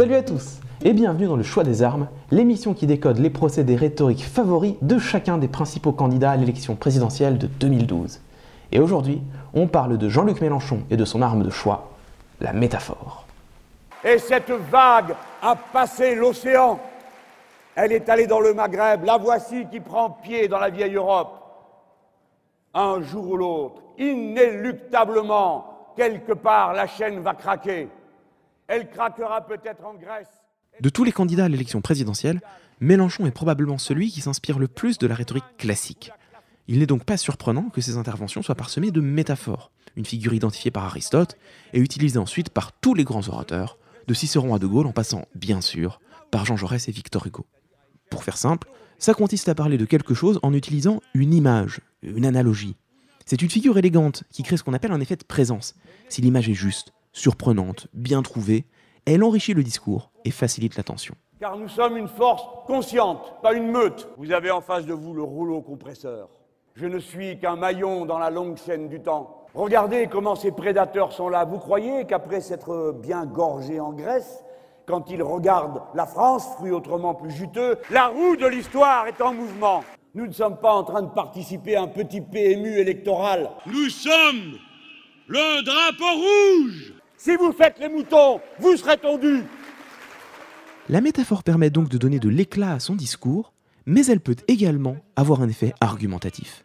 Salut à tous et bienvenue dans Le Choix des Armes, l'émission qui décode les procédés rhétoriques favoris de chacun des principaux candidats à l'élection présidentielle de 2012. Et aujourd'hui, on parle de Jean-Luc Mélenchon et de son arme de choix, la métaphore. Et cette vague a passé l'océan. Elle est allée dans le Maghreb. La voici qui prend pied dans la vieille Europe. Un jour ou l'autre, inéluctablement, quelque part, la chaîne va craquer. Elle craquera peut-être en Grèce. De tous les candidats à l'élection présidentielle, Mélenchon est probablement celui qui s'inspire le plus de la rhétorique classique. Il n'est donc pas surprenant que ses interventions soient parsemées de métaphores, une figure identifiée par Aristote et utilisée ensuite par tous les grands orateurs, de Cicéron à De Gaulle en passant, bien sûr, par Jean Jaurès et Victor Hugo. Pour faire simple, ça consiste à parler de quelque chose en utilisant une image, une analogie. C'est une figure élégante qui crée ce qu'on appelle un effet de présence. Si l'image est juste, surprenante, bien trouvée, elle enrichit le discours et facilite l'attention. Car nous sommes une force consciente, pas une meute. Vous avez en face de vous le rouleau compresseur. Je ne suis qu'un maillon dans la longue chaîne du temps. Regardez comment ces prédateurs sont là. Vous croyez qu'après s'être bien gorgés en graisse, quand ils regardent la France, fruit autrement plus juteux, la roue de l'histoire est en mouvement. Nous ne sommes pas en train de participer à un petit PMU électoral. Nous sommes le drapeau rouge. Si vous faites les moutons, vous serez tondus. La métaphore permet donc de donner de l'éclat à son discours, mais elle peut également avoir un effet argumentatif.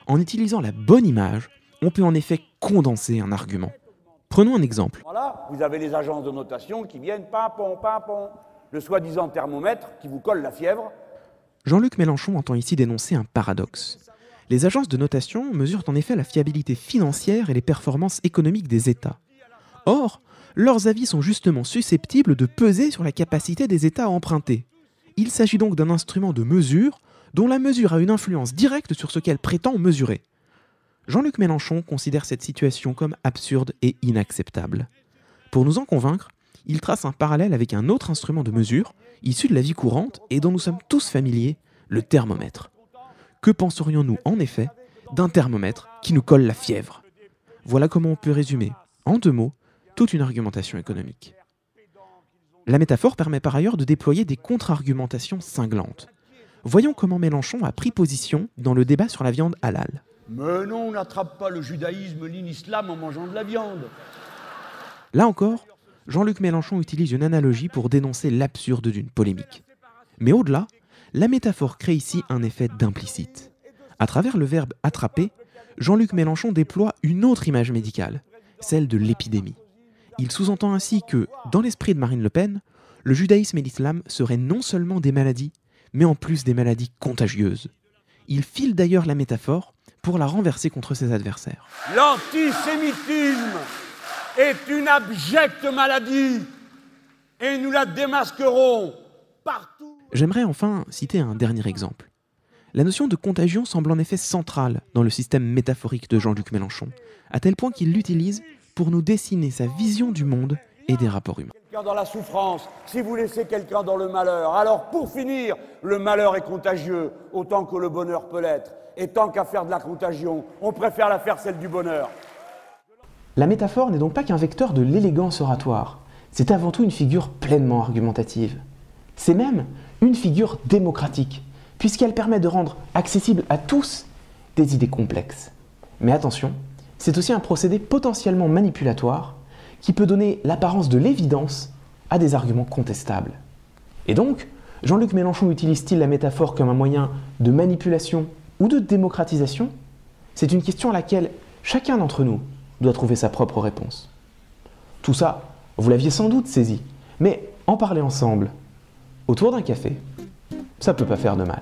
En utilisant la bonne image, on peut en effet condenser un argument. Prenons un exemple. Voilà, vous avez les agences de notation qui viennent pimpon, le soi-disant thermomètre qui vous colle la fièvre. Jean-Luc Mélenchon entend ici dénoncer un paradoxe. Les agences de notation mesurent en effet la fiabilité financière et les performances économiques des États. Or, leurs avis sont justement susceptibles de peser sur la capacité des États à emprunter. Il s'agit donc d'un instrument de mesure dont la mesure a une influence directe sur ce qu'elle prétend mesurer. Jean-Luc Mélenchon considère cette situation comme absurde et inacceptable. Pour nous en convaincre, il trace un parallèle avec un autre instrument de mesure, issu de la vie courante et dont nous sommes tous familiers, le thermomètre. Que penserions-nous en effet d'un thermomètre qui nous colle la fièvre? Voilà comment on peut résumer, en 2 mots, toute une argumentation économique. La métaphore permet par ailleurs de déployer des contre-argumentations cinglantes. Voyons comment Mélenchon a pris position dans le débat sur la viande halal. Mais non, on n'attrape pas le judaïsme ni l'islam en mangeant de la viande. Là encore, Jean-Luc Mélenchon utilise une analogie pour dénoncer l'absurde d'une polémique. Mais au-delà, la métaphore crée ici un effet d'implicite. À travers le verbe « attraper », Jean-Luc Mélenchon déploie une autre image médicale, celle de l'épidémie. Il sous-entend ainsi que, dans l'esprit de Marine Le Pen, le judaïsme et l'islam seraient non seulement des maladies, mais en plus des maladies contagieuses. Il file d'ailleurs la métaphore pour la renverser contre ses adversaires. L'antisémitisme est une abjecte maladie et nous la démasquerons partout. J'aimerais enfin citer un dernier exemple. La notion de contagion semble en effet centrale dans le système métaphorique de Jean-Luc Mélenchon, à tel point qu'il l'utilise pour nous dessiner sa vision du monde et des rapports humains. Quelqu'un dans la souffrance, si vous laissez quelqu'un dans le malheur, alors pour finir, le malheur est contagieux autant que le bonheur peut l'être. Et tant qu'à faire de la contagion, on préfère la faire celle du bonheur. La métaphore n'est donc pas qu'un vecteur de l'élégance oratoire, c'est avant tout une figure pleinement argumentative. C'est même une figure démocratique, puisqu'elle permet de rendre accessible à tous des idées complexes. Mais attention, c'est aussi un procédé potentiellement manipulatoire qui peut donner l'apparence de l'évidence à des arguments contestables. Et donc, Jean-Luc Mélenchon utilise-t-il la métaphore comme un moyen de manipulation ou de démocratisation? C'est une question à laquelle chacun d'entre nous doit trouver sa propre réponse. Tout ça, vous l'aviez sans doute saisi, mais en parler ensemble, autour d'un café, ça peut pas faire de mal.